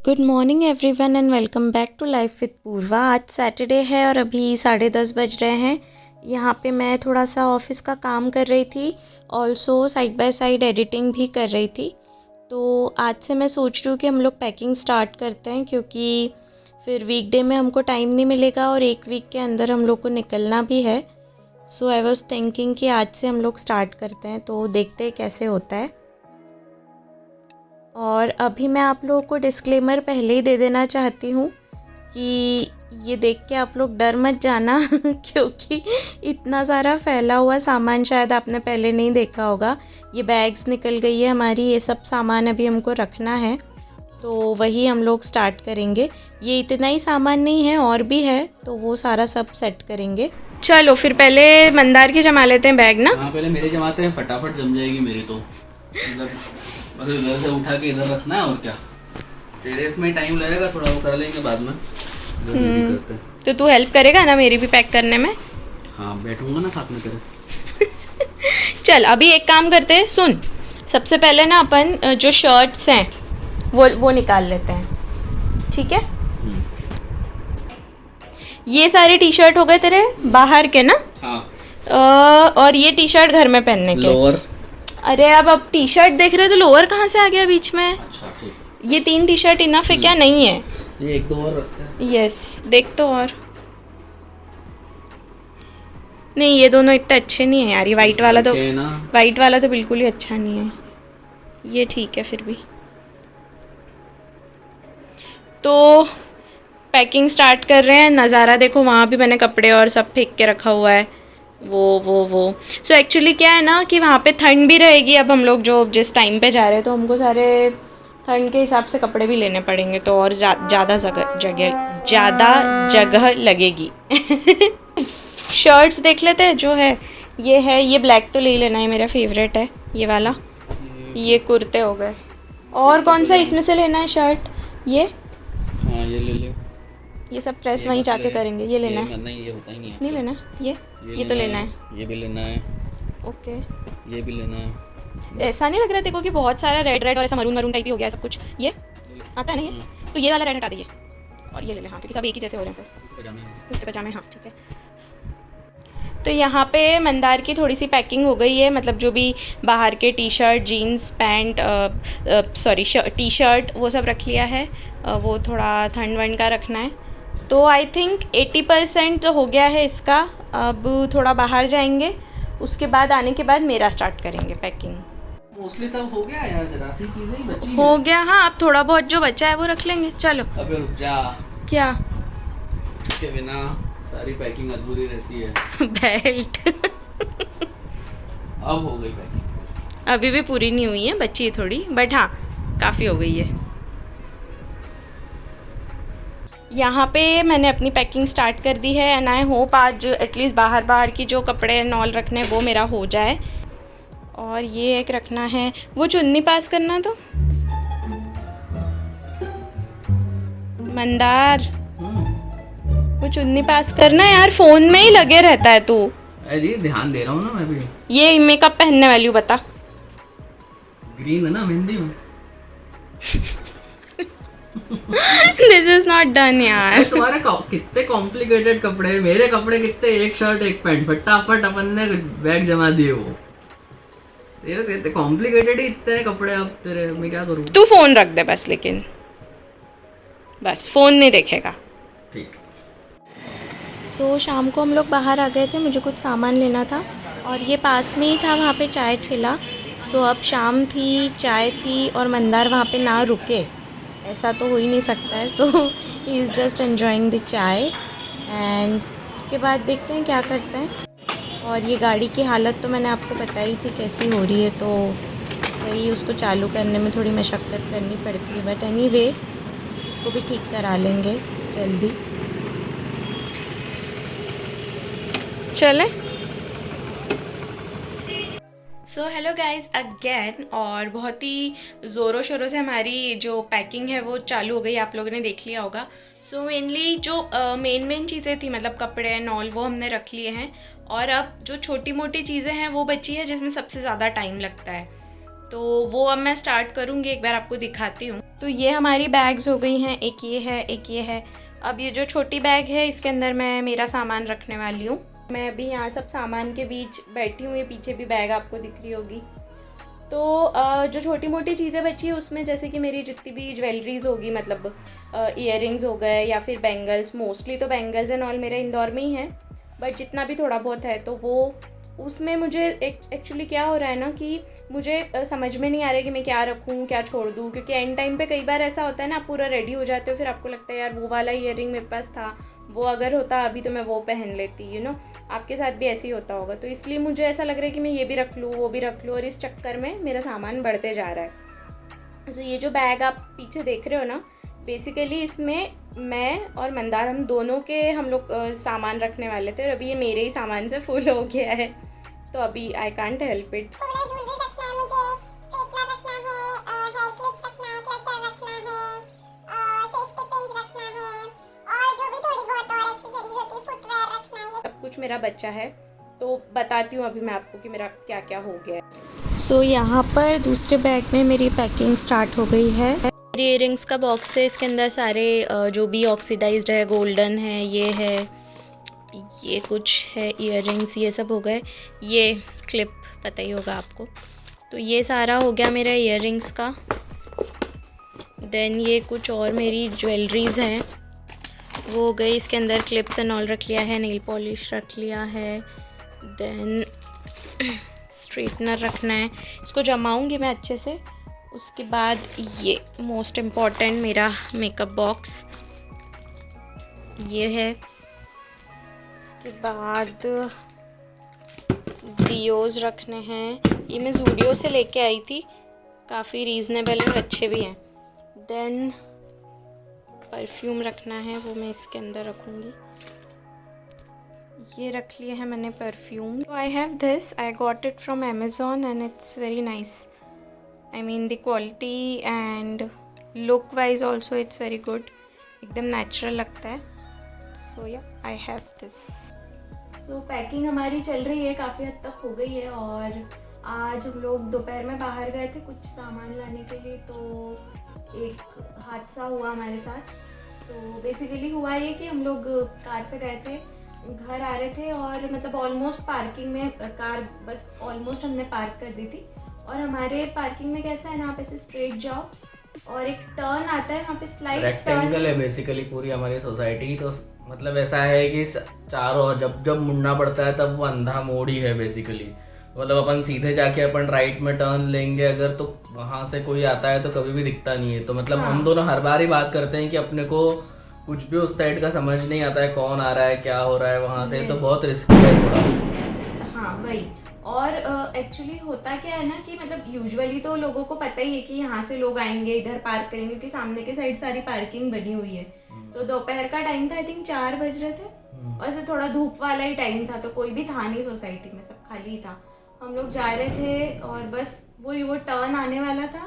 Good morning everyone and welcome back to life with Purva. आज Saturday है और अभी 10:30 बज रहे हैं। यहाँ पे मैं थोड़ा सा ऑफिस का काम कर रही थी, also side by side editing भी कर रही थी। तो आज से मैं सोच रही हूँ कि हम लोग पैकिंग स्टार्ट करते हैं, क्योंकि फिर वीकडे में हमको टाइम नहीं मिलेगा और एक वीक के अंदर हम लोग को निकलना भी है। सो आई वॉज थिंकिंग कि आज से हम लोग स्टार्ट करते हैं, तो देखते हैं कैसे होता है। और अभी मैं आप लोगों को डिस्क्लेमर पहले ही दे देना चाहती हूँ कि ये देख के आप लोग डर मत जाना क्योंकि इतना सारा फैला हुआ सामान शायद आपने पहले नहीं देखा होगा। ये बैग्स निकल गई है हमारी, ये सब सामान अभी हमको रखना है, तो वही हम लोग स्टार्ट करेंगे। ये इतना ही सामान नहीं है, और भी है, तो वो सारा सब सेट करेंगे। चलो फिर पहले मंदार के जमा लेते हैं बैग ना। हाँ पहले मेरे जमाते हैं, फटाफट जम जाएगी मेरी तो। बस इधर से उठा के इधर रखना है और क्या। तेरे इसमें टाइम लगेगा थोड़ा, वो कर लेंगे बाद में। करते हैं। तो तू हेल्प करेगा ना मेरी भी पैक करने में? हाँ बैठूंगा ना साथ में तेरे। चल अभी एक काम करते हैं, सुन। सबसे पहले ना अपन जो शर्ट्स हैं वो निकाल लेते हैं, ठीक है? ये सारे टी शर्ट हो गए तेरे बाहर के ना? हाँ। और ये टी शर्ट घर में पहनने के। लोअर। अरे अब टी शर्ट देख रहे तो लोअर कहाँ से आ गया बीच में? अच्छा ठीक। ये 3 टी शर्ट इनफ है क्या? नहीं है, ये एक दो और रखते हैं। यस देख तो। और नहीं, ये दोनों इतने अच्छे नहीं है यार। ये वाइट वाला तो बिल्कुल ही अच्छा नहीं है। ये ठीक है फिर भी। तो पैकिंग स्टार्ट कर रहे हैं। नज़ारा देखो, वहाँ भी मैंने कपड़े और सब फेंक के रखा हुआ है। वो सो एक्चुअली क्या है ना कि वहाँ पे ठंड भी रहेगी। अब हम लोग जो जिस टाइम पे जा रहे हैं, तो हमको सारे ठंड के हिसाब से कपड़े भी लेने पड़ेंगे, तो और ज़्यादा जगह लगेगी शर्ट्स देख लेते हैं जो है। ये ब्लैक तो ले ही लेना है, मेरा फेवरेट है ये वाला। ये कुर्ते हो गए। और कौन सा इसमें से लेना है शर्ट? ये हाँ ये ले ले। ये सब प्रेस वहीं जाके करेंगे। ये लेना है? नहीं ये होता ही नहीं है। नहीं लेना ये तो लेना है। ये भी लेना है। ओके, ये भी लेना है। ऐसा नहीं लग रहा तेको कि बहुत सारा रेड और ऐसा मरून टाइप ही हो गया सब कुछ? ये आता है ना ये? तो ये वाला रेड हटा दीजिए और ये ले ले। हाँ, क्योंकि सब एक ही जैसे हो रहे हैं फिर। कुर्ते पजामे, हाँ ठीक है। तो यहाँ पे मंदार की थोड़ी सी पैकिंग हो गई है, मतलब जो भी बाहर के T shirt, jeans, pant, T shirt वो सब रख लिया है। वो थोड़ा ठंड वंड का रखना है। तो आई थिंक 80% तो हो गया है इसका। अब थोड़ा बाहर जाएंगे, उसके बाद आने के बाद मेरा स्टार्ट करेंगे पैकिंग। मोस्टली सब हो गया यार, जरा सी चीजें ही बची हो गया हाँ। अब थोड़ा बहुत जो बचा है वो रख लेंगे। चलो। अबे रुक जा। क्या? इसके बिना सारी पैकिंग अधूरी रहती है। बेल्ट अब हो गई पैकिंग। अभी भी पूरी नहीं हुई है, बची है थोड़ी, बट हाँ काफ़ी हो गई है। यहाँ पे मैंने अपनी पैकिंग स्टार्ट कर दी है एंड आई होप आज एटलीस्ट बाहर की जो कपड़े नॉल रखने वो मेरा हो जाए। और ये एक रखना है, वो चुन्नी पास करना। तो मंदार वो चुन्नी पास करना यार, फ़ोन में ही लगे रहता है तू। अरे ध्यान दे रहा हूँ ना मैं भी। ये मेकअप पहनने वाली हूँ, बता। ग्रीन है ना मेहंदी में। दिस इज नॉट डन यार। तुम्हारे कितने कॉम्प्लिकेटेड कपड़े हैं, मेरे कपड़े कितने, एक शर्ट एक पैंट, फटाफट अपन ने बैग जमा दिए। वो तेरे कितने कॉम्प्लिकेटेड ही इतने कपड़े। अब तेरे मैं क्या करूँ? तू फोन रख दे बस, लेकिन बस फोन नहीं देखेगा। ठीक। सो शाम को हम लोग बाहर आ गए थे, मुझे कुछ सामान लेना था और ये पास में ही था वहाँ पे चाय ठेला। सो अब शाम थी, चाय थी और मंदार वहाँ पे ना रुके, ऐसा तो हो ही नहीं सकता है। So he is just enjoying the chai and उसके बाद देखते हैं क्या करते हैं। और ये गाड़ी की हालत तो मैंने आपको बताई थी कैसी हो रही है, तो वही उसको चालू करने में थोड़ी मशक्क़त करनी पड़ती है, बट एनीवे इसको भी ठीक करा लेंगे जल्दी। चलें। So hello guys again. और बहुत ही ज़ोरों शोरों से हमारी जो पैकिंग है वो चालू हो गई, आप लोगों ने देख लिया होगा। सो मेनली जो मेन चीज़ें थी, मतलब कपड़े एंड ऑल, वो हमने रख लिए हैं। और अब जो छोटी मोटी चीज़ें हैं वो बची है, जिसमें सबसे ज़्यादा टाइम लगता है। तो वो अब मैं स्टार्ट करूँगी, एक बार आपको दिखाती हूँ। तो ये हमारी बैग्स हो गई हैं, एक ये है, एक ये है। अब ये जो छोटी बैग है इसके अंदर मैं मेरा सामान रखने वाली हूँ। मैं अभी यहाँ सब सामान के बीच बैठी हूँ, ये पीछे भी बैग आपको दिख रही होगी। तो जो छोटी मोटी चीज़ें बची है उसमें जैसे कि मेरी जितनी भी ज्वेलरीज होगी, मतलब ईयररिंग्स हो गए या फिर बैंगल्स, मोस्टली तो बैंगल्स एंड ऑल मेरे इंदौर में ही हैं, बट जितना भी थोड़ा बहुत है तो वो उसमें मुझे एक्चुअली क्या हो रहा है ना कि मुझे समझ में नहीं आ रहा है कि मैं क्या रखूँ क्या छोड़ दूँ, क्योंकि एंड टाइम पे कई बार ऐसा होता है ना, आप पूरा रेडी हो जाते हो, फिर आपको लगता है यार वो वाला ईयररिंग मेरे पास था, वो अगर होता अभी तो मैं वो पहन लेती, यू नो। आपके साथ भी ऐसे ही होता होगा। तो इसलिए मुझे ऐसा लग रहा है कि मैं ये भी रख लूँ वो भी रख लूँ, और इस चक्कर में मेरा सामान बढ़ते जा रहा है। तो ये जो बैग आप पीछे देख रहे हो ना, बेसिकली इसमें मैं और मंदार हम दोनों के हम लोग सामान रखने वाले थे, और अभी ये मेरे ही सामान से फुल हो गया है, तो अभी आई कांट हेल्प इट। सब कुछ मेरा बच्चा है, तो बताती हूँ अभी मैं आपको कि मेरा क्या क्या हो गया है। सो यहाँ पर दूसरे बैग में मेरी पैकिंग स्टार्ट हो गई है। मेरी इयररिंग्स का बॉक्स है, इसके अंदर सारे जो भी ऑक्सीडाइज्ड है, गोल्डन है, ये है, ये कुछ है इयररिंग्स, ये सब हो गए। ये क्लिप पता ही होगा आपको। तो ये सारा हो गया मेरा इयररिंग्स का। देन ये कुछ और मेरी ज्वेलरीज़ हैं वो हो गई, इसके अंदर क्लिप्स एंड ऑल रख लिया है, नेल पॉलिश रख लिया है। देन स्ट्रेटनर रखना है, इसको जमाऊंगी मैं अच्छे से। उसके बाद ये मोस्ट इम्पॉर्टेंट मेरा मेकअप बॉक्स ये है। उसके बाद डियोज़ रखने हैं, ये मैं ज़ूडियो से लेके आई थी, काफ़ी रीज़नेबल और अच्छे भी हैं। देन परफ्यूम रखना है, वो मैं इसके अंदर रखूँगी। ये रख लिए हैं मैंने perfume. I have this, I got it from Amazon and it's very nice. I mean the quality and look wise also it's very good, एकदम नेचुरल लगता है। सो या I have this. So packing हमारी चल रही है, काफ़ी हद तक हो गई है। और आज हम लोग दोपहर में बाहर गए थे कुछ सामान लाने के लिए, तो एक हादसा हुआ हमारे साथ। तो बेसिकली हुआ ये कि हम लोग कार से गए थे, घर आ रहे थे, और मतलब ऑलमोस्ट पार्किंग में कार बस ऑलमोस्ट हमने पार्क कर दी थी। और हमारे पार्किंग में कैसा है ना, आप ऐसे स्ट्रेट जाओ और एक टर्न आता है, वहाँ पे स्लाइड रेक्टेंगल है बेसिकली पूरी हमारी सोसाइटी। तो मतलब ऐसा है कि चारों जब मुड़ना पड़ता है तब वो अंधा मोड़ ही है बेसिकली। मतलब अपन सीधे जाके अपन राइट में टर्न लेंगे अगर, तो वहाँ से कोई आता है तो कभी भी दिखता नहीं है। तो मतलब हम दोनों हर बार ही बात करते हैं कि अपने को कुछ भी उस साइड का समझ नहीं आता है, कौन आ रहा है क्या हो रहा है वहाँ से। तो बहुत रिस्की है थोड़ा। हाँ वही। और एक्चुअली होता क्या है ना कि मतलब यूजुअली तो लोगों को पता ही है कि यहाँ से लोग आएंगे, इधर पार्क करेंगे, क्योंकि सामने के साइड सारी पार्किंग बनी हुई है। तो दोपहर का टाइम था, आई थिंक 4 बज रहे थे, और ऐसे थोड़ा धूप वाला ही टाइम था, तो कोई भी था नहीं सोसाइटी में, सब खाली ही था। हम लोग जा रहे थे और बस वो टर्न आने वाला था,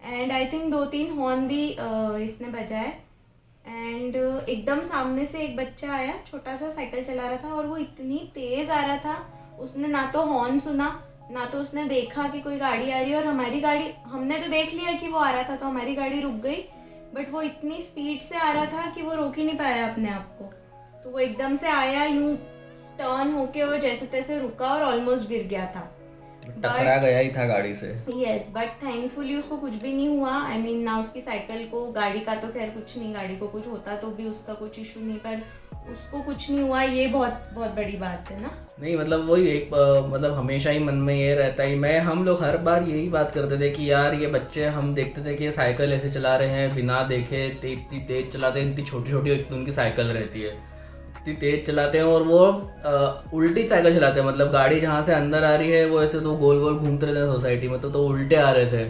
एंड आई थिंक 2-3 हॉर्न भी इसने बजाए, एंड एकदम सामने से एक बच्चा आया, छोटा सा साइकिल चला रहा था, और वो इतनी तेज़ आ रहा था, उसने ना तो हॉर्न सुना, ना तो उसने देखा कि कोई गाड़ी आ रही है। और हमारी गाड़ी, हमने तो देख लिया कि वो आ रहा था, तो हमारी गाड़ी रुक गई, बट वो इतनी स्पीड से आ रहा था कि वो रोक ही नहीं पाया अपने आप को। तो वो एकदम से आया, यूं टर्न होके और जैसे तैसे रुका और ऑलमोस्ट गिर गया था, टकरा गया ही था गाड़ी से। यस, बट थैंकफुली उसको कुछ भी नहीं हुआ। आई मीन ना उसकी साइकिल को, गाड़ी का तो खैर कुछ नहीं, गाड़ी को कुछ होता तो भी उसका कुछ इशू नहीं, पर उसको कुछ नहीं हुआ, ये बहुत बहुत बड़ी बात है ना। नहीं मतलब वही एक मतलब हमेशा ही मन में ये रहता ही, हम लोग हर बार यही बात करते थे कि यार ये बच्चे, हम देखते थे कि ये साइकिल ऐसे चला रहे हैं बिना देखे, इतनी तेज चलाते हैं, इतनी छोटी छोटी उनकी साइकिल रहती है, इतनी तेज चलाते हैं, और वो उल्टी साइकिल चलाते हैं। मतलब गाड़ी जहाँ से अंदर आ रही है वो ऐसे तो गोल गोल घूमते रहते हैं सोसाइटी में, तो उल्टे आ रहे थे।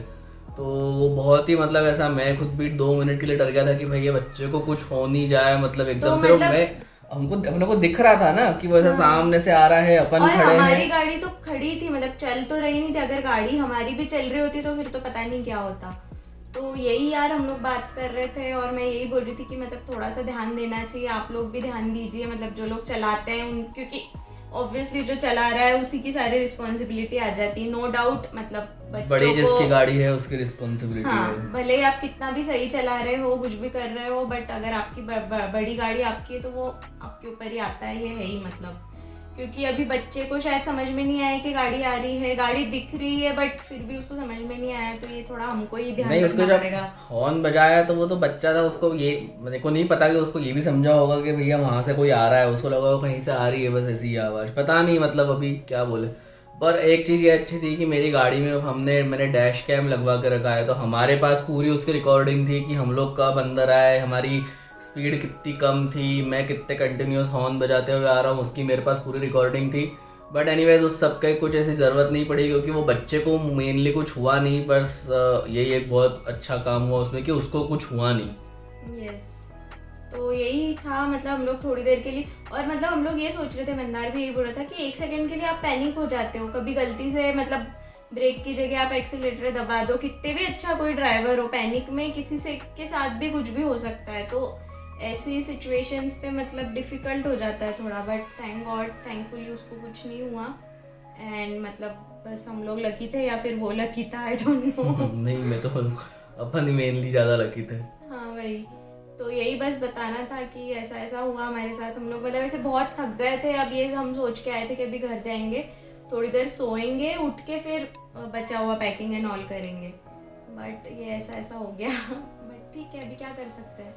तो वो बहुत ही मतलब ऐसा, मैं खुद भी 2 मिनट के लिए डर गया था कि भाई ये बच्चे को कुछ हो नहीं जाए। मतलब एकदम से मैं अपने को दिख रहा था ना कि वो ऐसा सामने से आ रहा है, अपन खड़े हैं। हमारी गाड़ी तो खड़ी थी, मतलब चल तो रही नहीं थी। अगर गाड़ी हमारी भी चल रही होती तो फिर तो पता नहीं क्या होता। तो यही यार हम लोग बात कर रहे थे, और मैं यही बोल रही थी कि मतलब थोड़ा सा ध्यान देना चाहिए, आप लोग भी ध्यान दीजिए, मतलब जो लोग चलाते हैं क्योंकि ऑब्वियसली जो चला रहा है उसी की सारी रिस्पॉन्सिबिलिटी आ जाती है, नो डाउट। मतलब बड़ी बच्चों जिसकी को, गाड़ी है उसकी रिस्पॉन्सिबिलिटी हाँ, है। भले ही आप कितना भी सही चला रहे हो, कुछ भी कर रहे हो, बट अगर आपकी बड़ी गाड़ी आपकी है तो वो आपके ऊपर ही आता है, ये है ही मतलब। क्योंकि अभी बच्चे को शायद समझ में नहीं आया कि गाड़ी आ रही है, गाड़ी दिख रही है, बट फिर भी उसको समझ में नहीं आया, तो ये थोड़ा हमको ही ध्यान नहीं, उसको रखना जब पड़ेगा। हॉर्न बजाया तो वो तो बच्चा था, उसको ये मेरे को नहीं पता कि उसको ये भी समझा होगा कि भैया वहां से कोई आ रहा है, उसको लगा वो कहीं से आ रही है बस ऐसी ही आवाज़, पता नहीं मतलब अभी क्या बोले। पर एक चीज़ ये अच्छी थी कि मेरी गाड़ी में मैंने डैश कैम लगवा के रखा है, तो हमारे पास पूरी उसकी रिकॉर्डिंग थी कि हम लोग कब अंदर आए, हमारी स्पीड कितनी कम थी, मैं कितने कंटिन्यूस हॉर्न बजाते हुए आ रहा हूँ, उसकी मेरे पास पूरी रिकॉर्डिंग थी। बट एनीवेज उस सब का कुछ ऐसी ज़रूरत नहीं पड़ी, क्योंकि वो बच्चे को मेनली कुछ हुआ नहीं, बस यही एक बहुत अच्छा काम हुआ उसमें कि उसको कुछ हुआ नहीं। यस, तो यही था। मतलब हम लोग थोड़ी देर के लिए, और मतलब हम लोग ये सोच रहे थे, मंदार भी यही बोल रहा था कि 1 सेकंड के लिए आप पैनिक हो जाते हो, कभी गलती से मतलब ब्रेक की जगह आप एक्सीलरेटर दबा दो, कितने भी अच्छा कोई ड्राइवर हो, पैनिक में किसी से के साथ भी कुछ भी हो सकता है, तो ऐसी सिचुएशंस पे मतलब डिफ़िकल्ट हो जाता है थोड़ा। बट थैंक गॉड, थैंकफुली उसको कुछ नहीं हुआ, एंड मतलब बस हम लोग लकी थे या फिर वो लकी था, आई डोंट नो। नहीं, मैं तो अपन मेनली ज़्यादा लकी थे। हाँ वही, तो यही बस बताना था कि ऐसा ऐसा हुआ हमारे साथ। हम लोग मतलब ऐसे बहुत थक गए थे, अब ये हम सोच के आए थे कि अभी घर जाएंगे, थोड़ी देर सोएंगे, उठ के फिर बचा हुआ पैकिंग एंड ऑल करेंगे, बट ये ऐसा ऐसा हो गया। बट ठीक है, अभी क्या कर सकते हैं।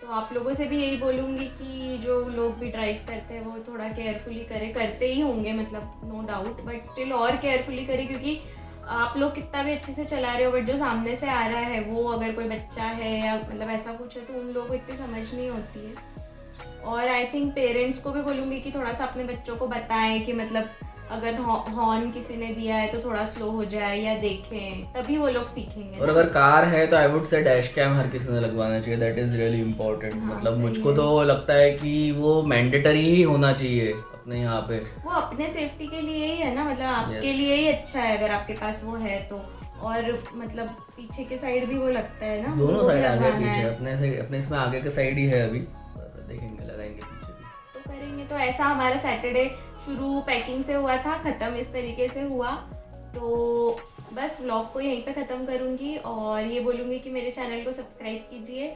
तो आप लोगों से भी यही बोलूँगी कि जो लोग भी ड्राइव करते हैं वो थोड़ा केयरफुली करें, करते ही होंगे मतलब नो डाउट, बट स्टिल और केयरफुली करें, क्योंकि आप लोग कितना भी अच्छे से चला रहे हो, बट जो सामने से आ रहा है वो अगर कोई बच्चा है या मतलब ऐसा कुछ है, तो उन लोगों को इतनी समझ नहीं होती है। और आई थिंक पेरेंट्स को भी बोलूँगी कि थोड़ा सा अपने बच्चों को बताएं कि मतलब अगर हॉर्न किसी ने दिया है तो थोड़ा स्लो हो जाए या देखें, तभी वो लोग सीखेंगे। और अगर कार है तो I would say dash cam हर किसी ने लगवाना चाहिए, दैट इज़ रियली इम्पोर्टेंट। हाँ, मतलब सही मुझको है। तो लगता है कि वो मैंडेटरी ही होना चाहिए अपने यहाँ पे। वो अपने सेफ्टी के लिए ही है ना, मतलब आपके Yes. लिए ही अच्छा है अगर आपके पास वो है तो। और मतलब पीछे के साइड भी वो लगता है ना, दोनों वो भी साइड आगे लगाना पीछे, है। अपने इसमें आगे के साइड ही है अभी, पर देखेंगे लगाएंगे पीछे भी। तो करेंगे। तो ऐसा हमारा सैटरडे शुरू पैकिंग से हुआ था, ख़त्म इस तरीके से हुआ। तो बस व्लॉग को यहीं पे ख़त्म करूँगी, और ये बोलूँगी कि मेरे चैनल को सब्सक्राइब कीजिए,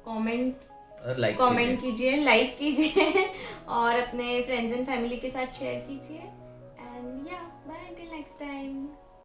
और लाइक कमेंट कीजिए, लाइक कीजिए और अपने फ्रेंड्स एंड फैमिली के साथ शेयर कीजिए। एंड या बाय, अंटिल नेक्स्ट टाइम।